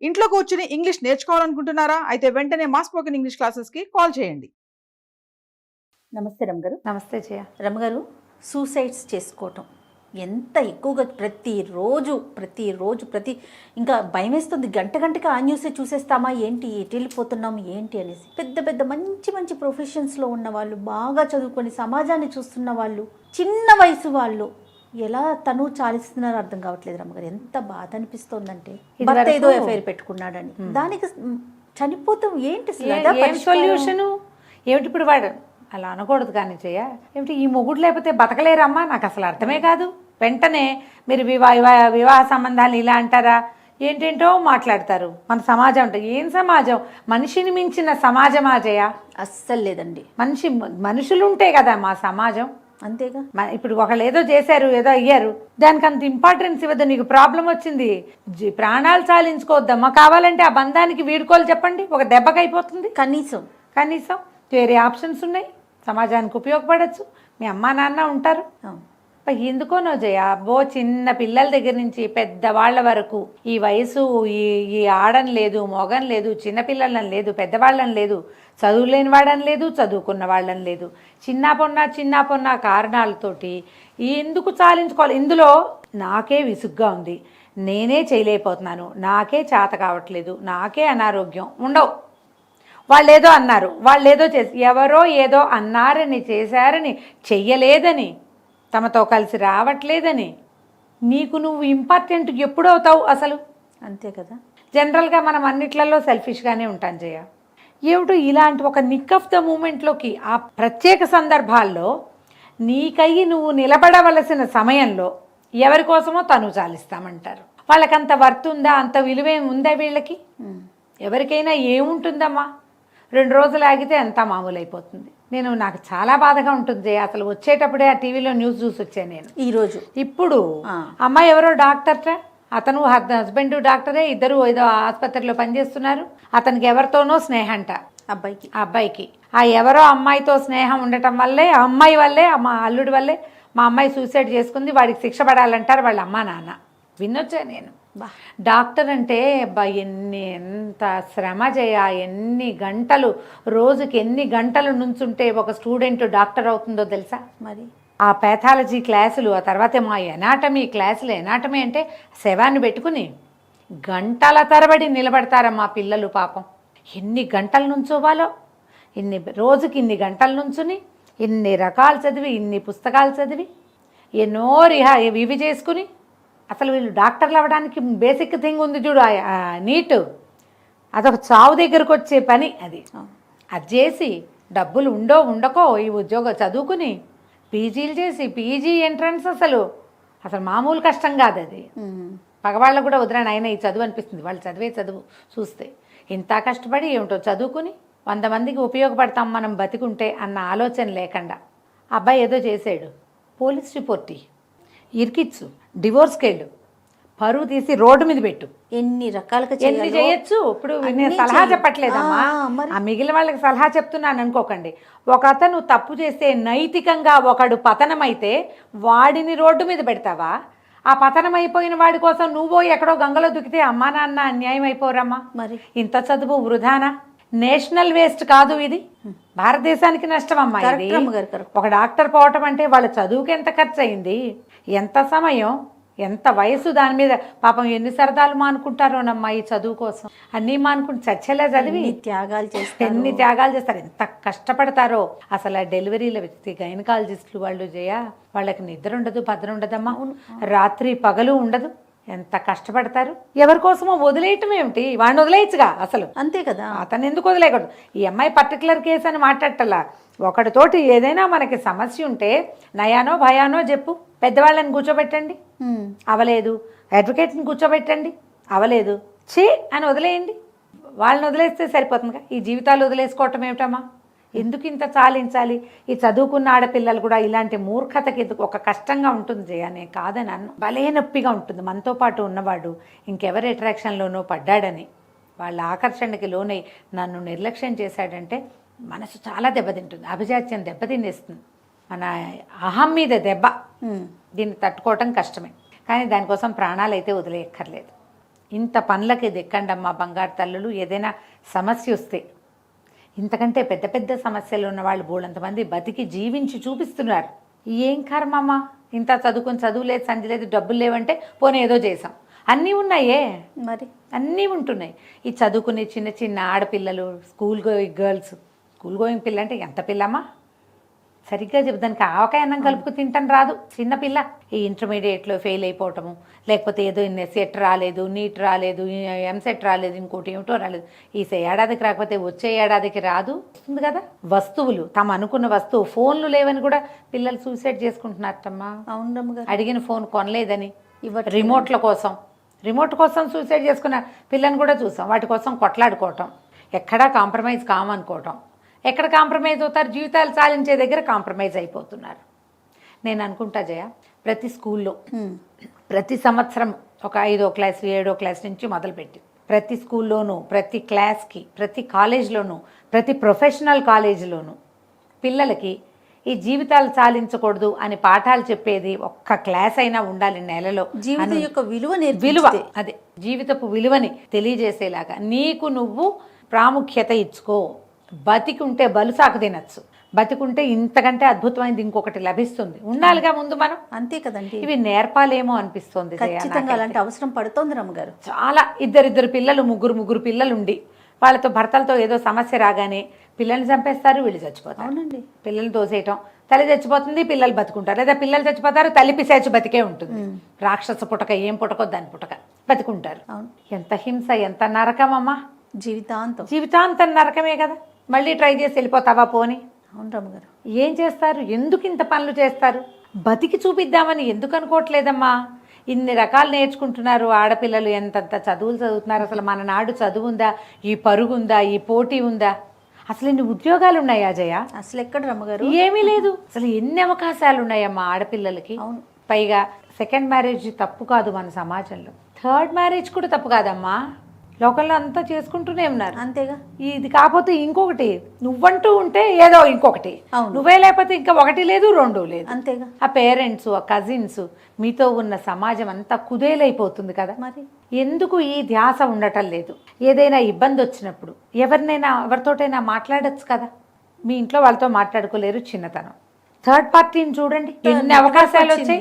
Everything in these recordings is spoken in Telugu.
ఇంట్లో కూర్చుని ఇంగ్లీష్ నేర్చుకోవాలనుకుంటున్నారా? అయితే వెంటనే మా స్పోకెన్ ఇంగ్లీష్ క్లాసెస్‌కి కాల్ చేయండి. నమస్తే రమ్మగారు. నమస్తే జయ. రమ్మగారు, సూసైడ్స్ చేసుకోవటం ఎంత ఎక్కువగా ప్రతి ఇంకా భయం వేస్తుంది. గంట గంటకి ఆ న్యూసే చూసేస్తామా ఏంటి, ఎటు వెళ్ళిపోతున్నాము ఏంటి అనేసి. పెద్ద పెద్ద మంచి మంచి ప్రొఫెషన్స్లో ఉన్న వాళ్ళు, బాగా చదువుకొని సమాజాన్ని చూస్తున్న వాళ్ళు, చిన్న వయసు వాళ్ళు ఎలా తను చాలిస్తున్నారో అర్థం కావట్లేదు రమ్మగారు. ఎంత బాధ అనిపిస్తోందంటే, భర్త ఏదో ఎఫ్ఐఆర్ పెట్టుకున్నాడని దానికి చనిపోతాం ఏంటి సొల్యూషను ఏమిటి? ఇప్పుడు వాడు అలా అనకూడదు కానీ జయ. ఏమిటి ఈ మొగుడు లేకపోతే బతకలేరమ్మా? నాకు అసలు అర్థమే కాదు. వెంటనే మీరు వివాహ సంబంధాలు ఇలా అంటారా, ఏంటేంటో మాట్లాడతారు. మన సమాజం అంటే ఏం సమాజం? మనిషిని మించిన సమాజమా జయ? అస్సలు లేదండి. మనుషులు ఉంటే కదా మా సమాజం. అంతేగా. ఇప్పుడు ఒకళ్ళు ఏదో చేశారు, ఏదో అయ్యారు, దానికి అంత ఇంపార్టెన్స్ ఇవ్వద్దు. నీకు ప్రాబ్లం వచ్చింది, ప్రాణాలు చాలించుకోవద్దమ్మా. కావాలంటే ఆ బంధానికి వీడుకోలు చెప్పండి, ఒక దెబ్బకి అయిపోతుంది. కనీసం వేరే ఆప్షన్స్ ఉన్నాయి, సమాజానికి ఉపయోగపడచ్చు. మీ అమ్మా నాన్న ఉంటారు. ఎందుకోనో జయ, చిన్న పిల్లల దగ్గర నుంచి పెద్దవాళ్ల వరకు ఈ వయసు, ఈ ఆడని లేదు, మొగం లేదు, చిన్నపిల్లలని లేదు, పెద్దవాళ్ళని లేదు, చదువులేని వాడని లేదు, చదువుకున్న వాళ్ళని లేదు, చిన్న పొన్న కారణాలతోటి ఎందుకు చాలించుకోవాలి? ఇందులో నాకే విసుగ్గా ఉంది, నేనే చేయలేకపోతున్నాను, నాకే చేత కావట్లేదు, నాకే అనారోగ్యం ఉండవు. వాళ్ళేదో అన్నారు, వాళ్ళేదో ఎవరో ఏదో అన్నారని, చేశారని, చెయ్యలేదని, తమతో కలిసి రావట్లేదని నువ్వు ఇంపార్టెంట్ ఎప్పుడు అవుతావు అసలు? అంతే కదా. జనరల్గా మనం అన్నిట్లలో సెల్ఫిష్గానే ఉంటాం జయ. ఏమిటో ఇలాంటి ఒక నిక్ ఆఫ్ ద మూమెంట్లోకి, ఆ ప్రత్యేక సందర్భాల్లో నీకయ్యి నువ్వు నిలబడవలసిన సమయంలో ఎవరి కోసమో తను చాలిస్తామంటారు. వాళ్ళకంత వర్త్ ఉందా, అంత విలువేం ఉందా వీళ్ళకి? ఎవరికైనా ఏముంటుందమ్మా? 2 రోజులు ఆగితే అంతా మామూలు అయిపోతుంది. నాకు చాలా బాధగా ఉంటుంది అసలు. వచ్చేటప్పుడే ఆ టీవీలో న్యూస్ చూసి వచ్చాను నేను ఈరోజు. ఇప్పుడు అమ్మాయి ఎవరో డాక్టర్ట, అతను హస్బెండ్ డాక్టరే, ఇద్దరు ఏదో ఆసుపత్రిలో పనిచేస్తున్నారు. అతనికి ఎవరితోనో స్నేహంట అబ్బాయికి. ఆ ఎవరో అమ్మాయితో స్నేహం ఉండటం వల్లే, అమ్మాయి వల్లే, మా అల్లుడి వల్లే మా అమ్మాయి సూసైడ్ చేసుకుంది. వాడికి శిక్ష పడాలంటారు వాళ్ళ అమ్మా నాన్న. వినొచ్చా నేను. డాక్టర్ అంటే ఎంత శ్రమ చేయ, ఎన్ని గంటలు, రోజుకి ఎన్ని గంటలు నుంచుంటే ఒక స్టూడెంట్ డాక్టర్ అవుతుందో తెలుసా? మరి ఆ ప్యాథాలజీ క్లాసులు, ఆ తర్వాత మా ఎనాటమీ క్లాసులు. ఎనాటమీ అంటే శవాన్ని పెట్టుకుని గంటల తరబడి నిలబడతారమ్మా పిల్లలు. పాపం ఎన్ని గంటలు నుంచోవాలో, రోజుకి ఇన్ని గంటల నుంచుని, ఇన్ని రకాలు చదివి, ఇన్ని పుస్తకాలు చదివి, ఎన్నో ఇవి చేసుకుని, అసలు వీళ్ళు డాక్టర్లు అవ్వడానికి బేసిక్ థింగ్ ఉంది చూడు, నీట్. అదొక చావు దగ్గరకు వచ్చే పని. అది చేసి డబ్బులు ఉండకో ఈ ఉద్యోగం చదువుకుని పీజీలు చేసి, పీజీ ఎంట్రన్స్ అసలు మామూలు కష్టం కాదు అది. పగవాళ్ళకు కూడా వదిలేను అయినా ఈ చదువు అనిపిస్తుంది. వాళ్ళు చదివే చదువు చూస్తే ఇంత కష్టపడి ఏమిటో చదువుకుని 100 మందికి ఉపయోగపడతాం మనం బతికుంటే అన్న ఆలోచన లేకుండా అబ్బాయి ఏదో చేసాడు, పోలీస్ రిపోర్ట్ ఇరికిచ్చు, డివోర్స్కి వెళ్ళు, పరువు తీసి రోడ్డు మీద పెట్టు, ఎన్ని రకాలుగా చేయొచ్చు. ఇప్పుడు నేను సలహా చెప్పట్లేదమ్మా, ఆ మిగిలిన వాళ్ళకి సలహా చెప్తున్నాను అనుకోకండి. ఒక అతను తప్పు చేస్తే నైతికంగా ఒకడు పతనమైతే వాడిని రోడ్డు మీద పెడతావా? ఆ పతనమైపోయిన వాడి కోసం నువ్వు ఎక్కడో గంగలో దుక్కితే అమ్మా నాన్న అన్యాయం అయిపోరమ్మా. మరి ఇంత చదువు వృధానా? నేషనల్ వేస్ట్ కాదు ఇది, భారతదేశానికి నష్టం అమ్మా ఇది. ఒక డాక్టర్ పోవటం అంటే వాళ్ళ చదువుకి ఎంత ఖర్చు అయింది, ఎంత సమయం, ఎంత వయసు, దాని మీద పాపం ఎన్ని సరదాలు మానుకుంటారోనమ్మా ఈ చదువు కోసం. అన్నీ మానుకుంటూ చచ్చేలా చదివి ఎన్ని త్యాగాలు చేస్తారు, ఎంత కష్టపడతారో. అసలు ఆ డెలివరీల గైనకాలజిస్టులు వాళ్ళు వాళ్ళకి నిద్ర ఉండదు, భద్ర ఉండదమ్మా. రాత్రి పగలు ఉండదు, ఎంత కష్టపడతారు. ఎవరి కోసమో వదిలేయటం ఏమిటి? వాడిని వదిలేయచ్చుగా అసలు. అంతే కదా. అతను ఎందుకు వదిలేయకూడదు? ఈ అమ్మాయి పర్టికులర్ కేసు అని మాట్లాడటలా. ఒకటితోటి ఏదైనా మనకి సమస్య ఉంటే నయానో భయానో చెప్పు, పెద్దవాళ్ళని కూర్చోబెట్టండి, అవలేదు, అడ్వకేట్ని కూర్చోబెట్టండి, అవలేదు, అని వదిలేయండి. వాళ్ళని వదిలేస్తే సరిపోతుందిగా. ఈ జీవితాలు వదిలేసుకోవటం ఏమిటమ్మా? ఎందుకు ఇంత చాలించాలి? ఈ చదువుకున్న ఆడపిల్లలు కూడా ఇలాంటి మూర్ఖతకి ఎందుకు? ఒక కష్టంగా ఉంటుంది జయానే, కాదని అన్ను, భలే నొప్పిగా ఉంటుంది. మనతో పాటు ఉన్నవాడు ఇంకెవరి అట్రాక్షన్లోనో పడ్డాడని, వాళ్ళ ఆకర్షణకి లోనై నన్ను నిర్లక్ష్యం చేశాడంటే మనసు చాలా దెబ్బతింటుంది. అభిజాత్యం దెబ్బతినేస్తుంది, మన అహం మీద దెబ్బ. దీన్ని తట్టుకోవటం కష్టమే, కానీ దానికోసం ప్రాణాలు అయితే వదిలేయక్కర్లేదు. ఇంత పనులకి దిక్కండమ్మా బంగారు తల్లులు. ఏదైనా సమస్య వస్తే, ఇంతకంటే పెద్ద పెద్ద సమస్యలు ఉన్న వాళ్ళు బోళ్ళంతమంది బతికి జీవించి చూపిస్తున్నారు. ఏం కర్మమ్మా, ఇంత చదువుకొని చదువు లేదు, సంధి లేదు, డబ్బులు లేవంటే పోనీ ఏదో చేసాం. అన్నీ ఉన్నాయే, మరి అన్నీ ఉంటున్నాయి. ఈ చదువుకునే చిన్న చిన్న ఆడపిల్లలు, school going girls, school going పిల్ల అంటే ఎంత పిల్లమ్మా, సరిగ్గా చెప్పు, దానికి ఆవకాయ అన్నం కలుపుకు తింటాను రాదు చిన్నపిల్ల. ఈ ఇంటర్మీడియట్లో ఫెయిల్ అయిపోవటము, లేకపోతే ఏదో సెట్ రాలేదు, నీట్ రాలేదు, ఎంసెట్ రాలేదు, ఇంకోటి ఏమిటో రాలేదు. ఈ ఏడాదికి రాకపోతే వచ్చే ఏడాదికి రాదు, వస్తుంది కదా. వస్తువులు, తమ అనుకున్న వస్తువు, ఫోన్లు లేవని కూడా పిల్లలు సూసైడ్ చేసుకుంటున్నారమ్మా. అవును రమ్మగారు. అడిగిన ఫోన్ కొనలేదని, రిమోట్ కోసం సూసైడ్ చేసుకున్న పిల్లని కూడా చూసాం. వాటి కోసం కొట్లాడుకోవటం, ఎక్కడా కాంప్రమైజ్ కామనుకోవటం. ఎక్కడ కాంప్రమైజ్ అవుతారు? జీవితాలు సాధించే దగ్గర కాంప్రమైజ్ అయిపోతున్నారు. నేను అనుకుంటా జయ, ప్రతి స్కూల్లో ప్రతి సంవత్సరం ఒక 5వ క్లాస్ 7వ క్లాస్ నుంచి మొదలుపెట్టి ప్రతి స్కూల్లోనూ, ప్రతి క్లాస్కి, ప్రతి కాలేజ్లోనూ, ప్రతి ప్రొఫెషనల్ కాలేజీలోనూ పిల్లలకి ఈ జీవితాలు సాధించకూడదు అని పాఠాలు చెప్పేది ఒక్క క్లాస్ అయినా ఉండాలి నెలలో. జీవితం యొక్క విలువ, అదే జీవితపు విలువని తెలియజేసేలాగా నీకు నువ్వు ప్రాముఖ్యత ఇచ్చుకో. బతికుంటే బలుసాకు తినచ్చు, బతికుంటే ఇంతకంటే అద్భుతమైనది ఇంకొకటి లభిస్తుంది. ఉండాలిగా ముందు మనం, అంతే కదండి. ఇవి నేర్పాలేమో అనిపిస్తుంది. ఖచ్చితంగా అలాంటి అవసరం పడుతోంది రమ్మగారు. చాలా ఇద్దరు పిల్లలు, ముగ్గురు పిల్లలు ఉండి వాళ్ళతో భర్తలతో ఏదో సమస్య రాగానే పిల్లల్ని చంపేస్తారు, వీళ్ళు చచ్చిపోతారు. అవునండి. పిల్లలు తోసేయటం, తల్లి చచ్చిపోతుంది, పిల్లలు బతుకుంటారు. లేదా పిల్లలు చచ్చిపోతారు, తల్లి పిశాచి బతికే ఉంటుంది. రాక్షస పుటక, ఏం పుటకో దాని పుటక, బతుకుంటారు. ఎంత హింస, ఎంత నరకమమ్మా. జీవితాంతం నరకమే కదా. మళ్ళీ ట్రై చేసి వెళ్ళిపోతావా పోని? అవును రమ్మగారు. ఏం చేస్తారు? ఎందుకు ఇంత పనులు చేస్తారు? బతికి చూపిద్దామని ఎందుకు అనుకోవట్లేదమ్మా? ఇన్ని రకాలు నేర్చుకుంటున్నారు ఆడపిల్లలు, ఎంతంత చదువులు చదువుతున్నారు. అసలు మన నాడు చదువు ఉందా? ఈ పరుగుందా? ఈ పోటీ ఉందా? అసలు ఇన్ని ఉద్యోగాలు ఉన్నాయా జయ? అసలు ఎక్కడ రమ్మగారు? ఏమీ లేదు. అసలు ఎన్ని అవకాశాలు ఉన్నాయమ్మా ఆడపిల్లలకి. అవును. పైగా సెకండ్ మ్యారేజ్ తప్పు కాదు మన సమాజంలో, థర్డ్ మ్యారేజ్ కూడా తప్పు కాదమ్మా. లోకల్లో అంతా చేసుకుంటూనే ఉన్నారు. అంతేగా. ఇది కాకపోతే ఇంకొకటి, నువ్వంటూ ఉంటే ఏదో ఇంకొకటి, నువ్వే లేకపోతే ఇంకా 1 లేదు 2 లేదు. అంతేగా. ఆ పేరెంట్స్, ఆ కజిన్స్, మీతో ఉన్న సమాజం అంతా కుదేలైపోతుంది కదా. మరి ఎందుకు ఈ ధ్యాస ఉండటం లేదు? ఏదైనా ఇబ్బంది వచ్చినప్పుడు ఎవరితోటైనా మాట్లాడచ్చు కదా. మీ ఇంట్లో వాళ్ళతో మాట్లాడుకోలేరు, చిన్నతనం. థర్డ్ పార్టీని చూడండి, ఎన్ని అవకాశాలు వచ్చాయి.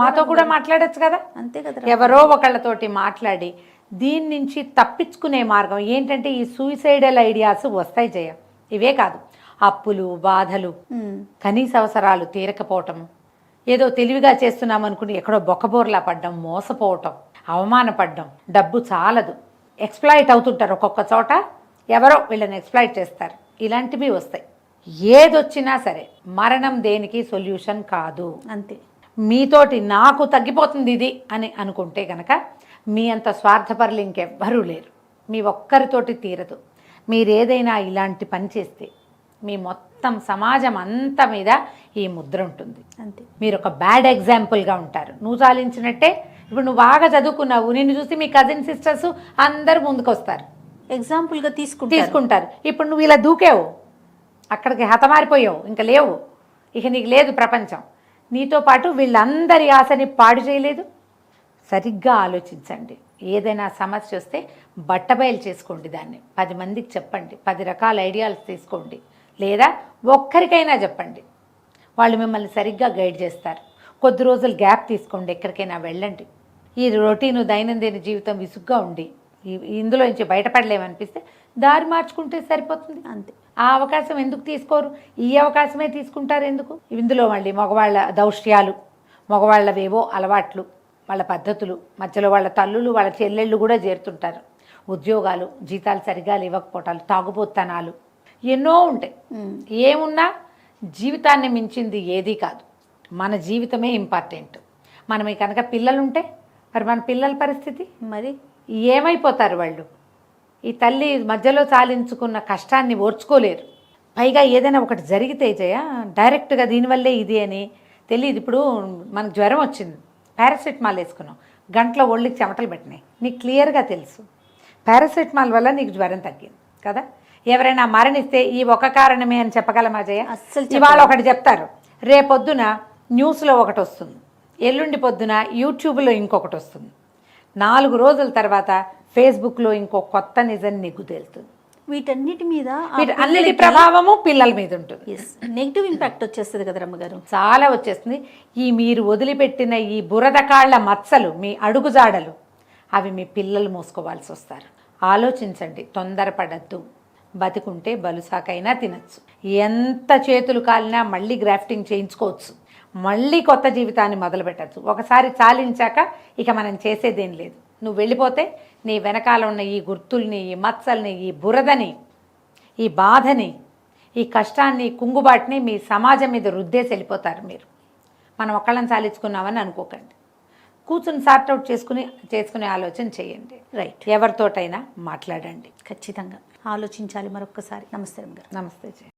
మాతో కూడా మాట్లాడచ్చు కదా. అంతే కదా. ఎవరో ఒకళ్ళతోటి మాట్లాడి దీని నుంచి తప్పించుకునే మార్గం ఏంటంటే ఈ సూసైడల్ ఐడియాస్ వస్తాయి జయ. ఇవే కాదు, అప్పులు, బాధలు, కనీస అవసరాలు తీరకపోవటం, ఏదో తెలివిగా చేస్తున్నాం అనుకుని ఎక్కడో బొక్కబోర్లా పడ్డం, మోసపోవటం, అవమానపడ్డం, డబ్బు చాలదు, ఎక్స్ప్లాయిట్ అవుతుంటారు. ఒక్కొక్క చోట ఎవరో వీళ్ళని ఎక్స్ప్లాయిట్ చేస్తారు. ఇలాంటివి వస్తాయి. ఏదొచ్చినా సరే మరణం దేనికి సొల్యూషన్ కాదు. అంతే. మీతోటి నాకు తగ్గిపోతుంది ఇది అని అనుకుంటే గనక మీ అంత స్వార్థపరులు ఇంకెవ్వరూ లేరు. మీ ఒక్కరితోటి తీరదు. మీరేదైనా ఇలాంటి పని చేస్తే మీ మొత్తం సమాజం అంతా మీద ఈ ముద్ర ఉంటుంది. అంతే. మీరు ఒక బ్యాడ్ ఎగ్జాంపుల్గా ఉంటారు. నువ్వు చాలించినట్టే ఇప్పుడు నువ్వు బాగా చదువుకున్నావు, నిన్ను చూసి మీ కజిన్ సిస్టర్స్ అందరు ముందుకు వస్తారు, ఎగ్జాంపుల్గా తీసుకుంటారు. ఇప్పుడు నువ్వు ఇలా దూకావు, అక్కడికి హతమారిపోయావు, ఇంకా లేవు, ఇక నీకు లేదు ప్రపంచం. నీతో పాటు వీళ్ళందరి ఆశని పాడు చేయలేదు. సరిగ్గా ఆలోచించండి. ఏదైనా సమస్య వస్తే బట్టబయలు చేసుకోండి, దాన్ని 10 మందికి చెప్పండి, 10 రకాల ఐడియాలు తీసుకోండి, లేదా ఒక్కరికైనా చెప్పండి. వాళ్ళు మిమ్మల్ని సరిగ్గా గైడ్ చేస్తారు. కొద్ది రోజులు గ్యాప్ తీసుకోండి, ఎక్కడికైనా వెళ్ళండి. ఈ రొటీను దైనందిన జీవితం విసుగ్గా ఉండి ఇందులో నుంచి బయటపడలేమనిపిస్తే దారి మార్చుకుంటే సరిపోతుంది. అంతే. ఆ అవకాశం ఎందుకు తీసుకోరు? ఈ అవకాశమే తీసుకుంటారు ఎందుకు? ఇందులో మళ్ళీ మగవాళ్ళ దౌష్ట్యాలు, మగవాళ్ళవేవో అలవాట్లు, వాళ్ళ పద్ధతులు, మధ్యలో వాళ్ళ తల్లులు, వాళ్ళ చెల్లెళ్ళు కూడా చేరుతుంటారు. ఉద్యోగాలు, జీతాలు సరిగా ఇవ్వకపోవటాలు, తాగుబోత్తనాలు, ఎన్నో ఉంటాయి. ఏమున్నా జీవితాన్ని మించింది ఏదీ కాదు. మన జీవితమే ఇంపార్టెంట్. మనం కనుక పిల్లలుంటే మరి మన పిల్లల పరిస్థితి మరి ఏమైపోతారు? వాళ్ళు ఈ తల్లి మధ్యలో చాలించుకున్న కష్టాన్ని ఓర్చుకోలేరు. పైగా ఏదైనా ఒకటి జరిగితే జయ డైరెక్ట్గా దీనివల్లే ఇది అని తెలియదు. ఇప్పుడు మనకు జ్వరం వచ్చింది, పారాసెటమాల్ వేసుకున్నాం, గంటలో ఒళ్ళకి చెమటలు పెట్టినాయి, నీకు క్లియర్గా తెలుసు పారాసెటమాల్ వల్ల నీకు జ్వరం తగ్గింది కదా. ఎవరైనా మరణిస్తే ఈ ఒక కారణమే అని చెప్పగలమా జయ? అస్సలు. ఇవాళ ఒకటి చెప్తారు, రేపొద్దున న్యూస్లో ఒకటి వస్తుంది, ఎల్లుండి పొద్దున యూట్యూబ్లో ఇంకొకటి వస్తుంది. 4 రోజుల తర్వాత ఫేస్బుక్లో ఇంకో కొత్త నిజం నీకు తేలుతుంది. వీటన్నిటి మీద అన్నిటి ప్రభావము పిల్లల మీద ఉంటుంది. నెగిటివ్ ఇంపాక్ట్ వచ్చేస్తుంది కదా రమ్మగారు, చాలా వచ్చేస్తుంది. మీరు వదిలిపెట్టిన ఈ బురద కాళ్ళ మచ్చలు, మీ అడుగుజాడలు, అవి మీ పిల్లలు మోసుకోవాల్సి వస్తారు. ఆలోచించండి, తొందరపడద్దు. బతికుంటే బలుసాకైనా తినచ్చు. ఎంత చేతులు కాలినా మళ్ళీ గ్రాఫ్టింగ్ చేయించుకోవచ్చు, మళ్ళీ కొత్త జీవితాన్ని మొదలు పెట్టచ్చు. ఒకసారి చాలించాక ఇక మనం చేసేదేం లేదు. నువ్వు వెళ్ళిపోతే నీ వెనకాల ఉన్న ఈ గుర్తుల్ని, ఈ మచ్చల్ని, ఈ బురదని, ఈ బాధని, ఈ కష్టాన్ని, కుంగుబాటుని మీ సమాజం మీద రుద్దేసి వెళ్ళిపోతారు మీరు. మనం ఒక్కళ్ళని చాలించుకున్నామని అనుకోకండి. కూర్చుని సార్ట్అవుట్ చేసుకునే ఆలోచన చేయండి. రైట్. ఎవరితోటైనా మాట్లాడండి. ఖచ్చితంగా ఆలోచించాలి మరొక్కసారి. నమస్తే రమ్మగారు. నమస్తే.